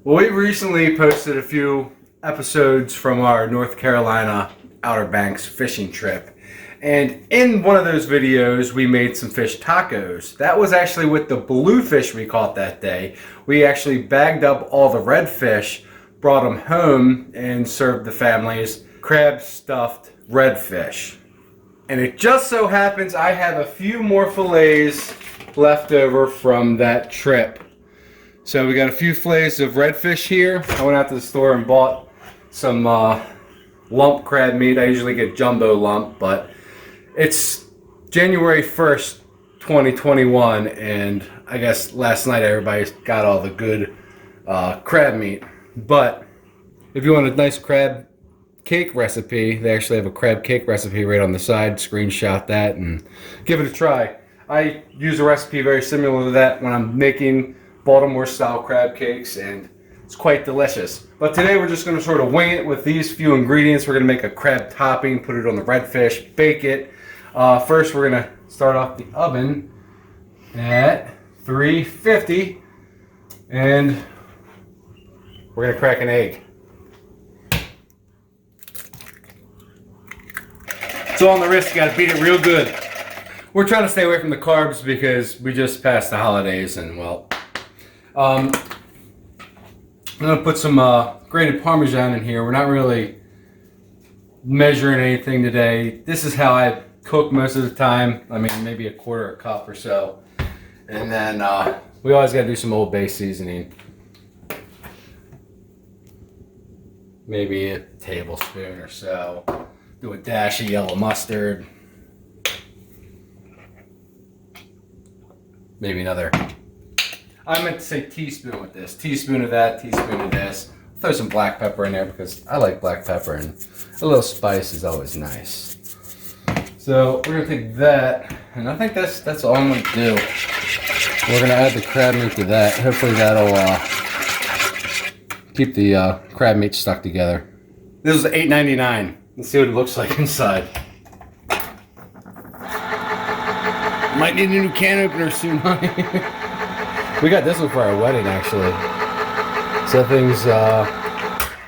Well, we recently posted a few episodes from our North Carolina Outer Banks fishing trip. And in one of those videos, we made some fish tacos. That was actually with the bluefish we caught that day. We actually bagged up all the redfish, brought them home, and served the families crab stuffed redfish. And it just so happens I have a few more fillets left over from that trip. So we got a few fillets of redfish here. I went out to the store and bought some lump crab meat. I usually get jumbo lump, but it's January 1st, 2021, and I guess last night everybody got all the good crab meat. But if you want a nice crab cake recipe, they actually have a crab cake recipe right on the side. Screenshot that and give it a try. I use a recipe very similar to that when I'm making Baltimore style crab cakes, and it's quite delicious. But today we're just going to sort of wing it with these few ingredients. We're going to make a crab topping, put it on the redfish, bake it. First we're going to start off the oven at 350, and we're going to crack an egg. So on the wrist, you got to beat it real good. We're trying to stay away from the carbs because we just passed the holidays, and well, I'm going to put some grated parmesan in here. We're not really measuring anything today. This is how I cook most of the time. I mean, maybe a quarter a cup or so. And then we always got to do some Old Bay seasoning. Maybe a tablespoon or so. Do a dash of yellow mustard. Maybe another, I meant to say teaspoon with this. Teaspoon of that, teaspoon of this. Throw some black pepper in there because I like black pepper, and a little spice is always nice. So we're gonna take that, and I think that's all I'm gonna do. We're gonna add the crab meat to that. Hopefully that'll keep the crab meat stuck together. This is $8.99. Let's see what it looks like inside. Might need a new can opener soon, honey. We got this one for our wedding, actually. So that thing's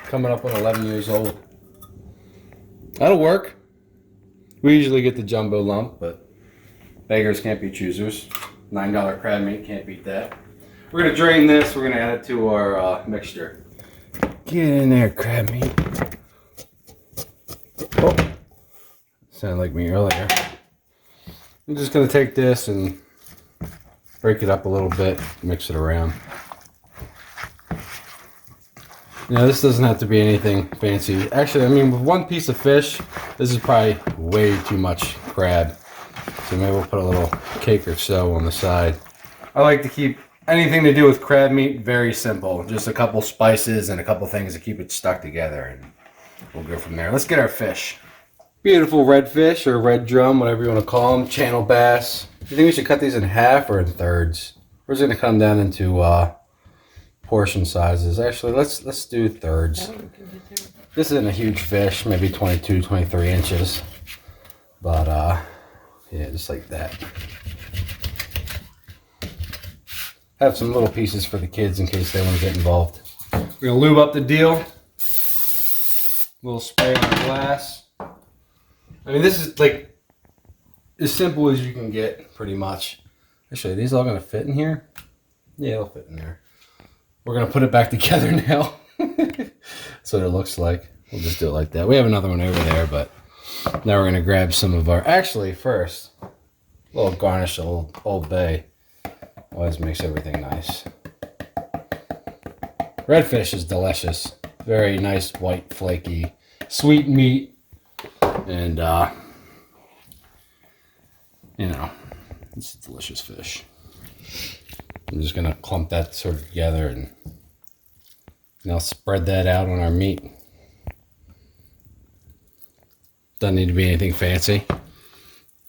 coming up on 11 years old. That'll work. We usually get the jumbo lump, but beggars can't be choosers. $9 crab meat, can't beat that. We're gonna drain this. We're gonna add it to our mixture. Get in there, crab meat. Oh, sounded like me earlier. I'm just gonna take this and break it up a little bit, mix it around. You know, this doesn't have to be anything fancy. Actually, I mean, with one piece of fish, this is probably way too much crab. So maybe we'll put a little cake or so on the side. I like to keep anything to do with crab meat very simple. Just a couple spices and a couple things to keep it stuck together, and we'll go from there. Let's get our fish. Beautiful redfish, or red drum, whatever you want to call them. Channel bass. Do you think we should cut these in half or in thirds? We're just going to come down into portion sizes. Actually, let's do thirds. This isn't a huge fish, maybe 22, 23 inches. But, yeah, just like that. Have some little pieces for the kids in case they want to get involved. We're going to lube up the deal. A little spray on the glass. I mean, this is like as simple as you can get, pretty much. Actually, are these all going to fit in here? Yeah, they'll fit in there. We're going to put it back together now. That's what it looks like. We'll just do it like that. We have another one over there, but now we're going to grab some of our... Actually, first, a little garnish of Old Bay. Always makes everything nice. Redfish is delicious. Very nice, white, flaky, sweet meat. And, you know, it's a delicious fish. I'm just going to clump that sort of together and now spread that out on our meat. Doesn't need to be anything fancy.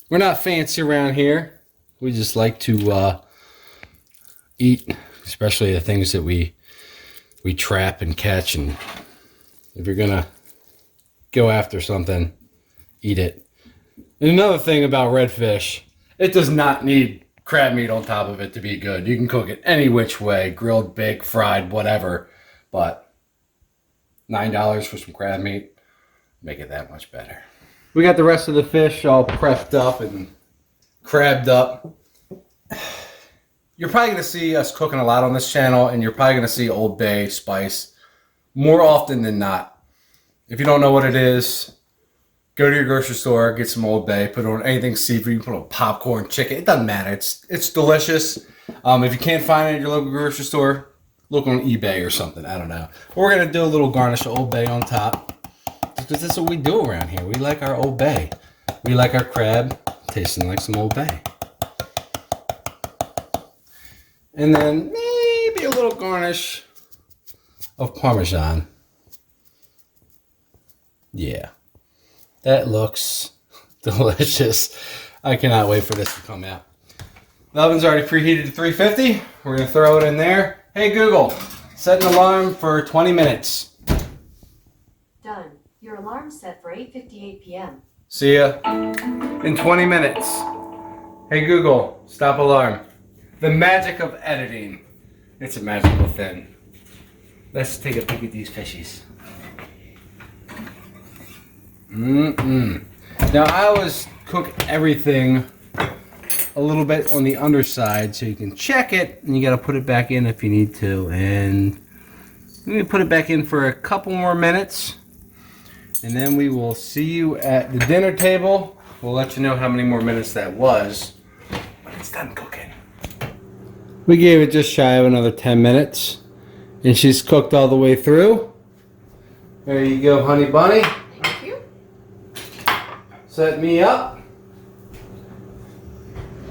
We're not fancy around here. We just like to eat, especially the things that we trap and catch. And if you're going to go after something, eat it. And another thing about redfish, it does not need crab meat on top of it to be good. You can cook it any which way, grilled, baked, fried, whatever. but $9 for some crab meat, make it that much better. We got the rest of the fish all prepped up and crabbed up. You're probably going to see us cooking a lot on this channel, and you're probably going to see Old Bay spice more often than not. If you don't know what it is, go to your grocery store, get some Old Bay, put it on anything seafood, you can put on popcorn, chicken, it doesn't matter. It's delicious. If you can't find it at your local grocery store, look on eBay or something, I don't know. We're going to do a little garnish of Old Bay on top, because that's what we do around here. We like our Old Bay. We like our crab tasting like some Old Bay. And then maybe a little garnish of parmesan. Yeah. That looks delicious. I cannot wait for this to come out. The oven's already preheated to 350. We're going to throw it in there. Hey Google, set an alarm for 20 minutes. Done. Your alarm's set for 8:58 p.m. See ya in 20 minutes. Hey Google, stop alarm. The magic of editing. It's a magical thing. Let's take a peek at these fishies. Now I always cook everything a little bit on the underside so you can check it, and you got to put it back in if you need to. And we can put it back in for a couple more minutes, and then we will see you at the dinner table. We'll let you know how many more minutes that was when it's done cooking. We gave it just shy of another 10 minutes, and she's cooked all the way through. There you go, honey bunny. Thank you. Set me up.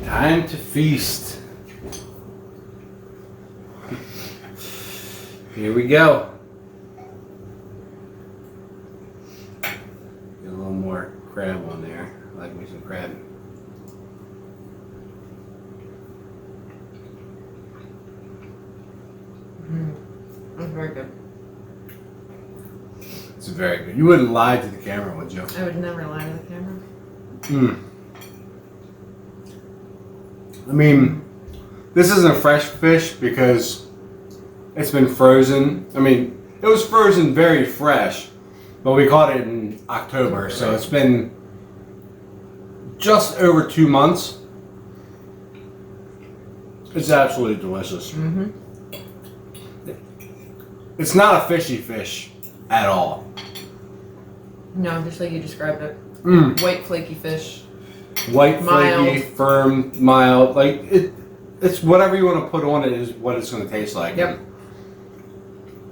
Time to feast. Here we go. Get a little more crab on there. I like me some crab. That's very good. It's very good. You wouldn't lie to the camera, would you? I would never lie to the camera. I mean, this isn't a fresh fish because it's been frozen. I mean, it was frozen very fresh, but we caught it in October, so it's been just over 2 months. It's absolutely delicious. It's not a fishy fish at all. No, just like you described it. White flaky fish. White, Mild. flaky, firm, mild. Like it's whatever you want to put on it is what it's going to taste like. Yep.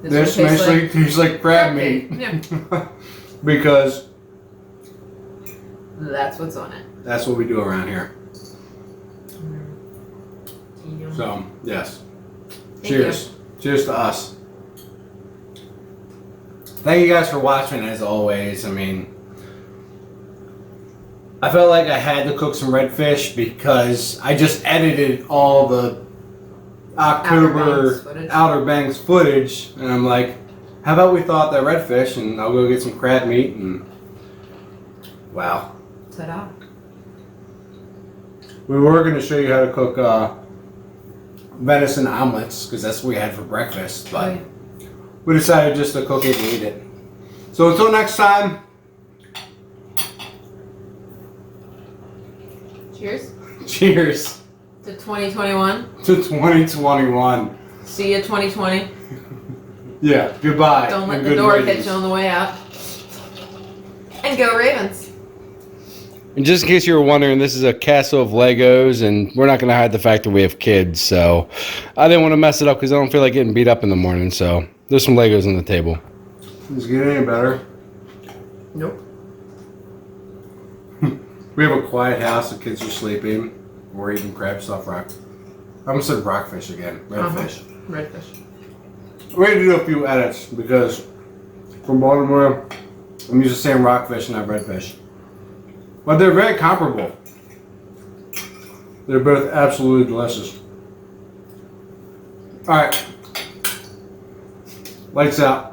This basically tastes like crab meat. Yeah. Because that's what's on it. that's what we do around here. So, yes. Cheers. Cheers to us. Thank you guys for watching, as always. I mean, I felt like I had to cook some redfish because I just edited all the October Outer Banks footage, and I'm like, how about we thaw out that redfish and I'll go get some crab meat, and wow. Ta-da. We were going to show you how to cook venison omelets because that's what we had for breakfast, but we decided just to cook it and eat it. So until next time. Cheers. Cheers. To 2021. To 2021. See you 2020. Yeah, goodbye. Don't let the door hit you on the way out. And go Ravens. And just in case you were wondering, this is a castle of Legos, and we're not going to hide the fact that we have kids, so I didn't want to mess it up because I don't feel like getting beat up in the morning, so there's some Legos on the table. Does it get any better? Nope. We have a quiet house, the kids are sleeping, we're eating crab stuffed rock. I almost said rockfish again, redfish. Redfish. We're going to do a few edits because from Baltimore, I'm used to saying rockfish, not redfish. But they're very comparable. They're both absolutely delicious. Alright. Lights out.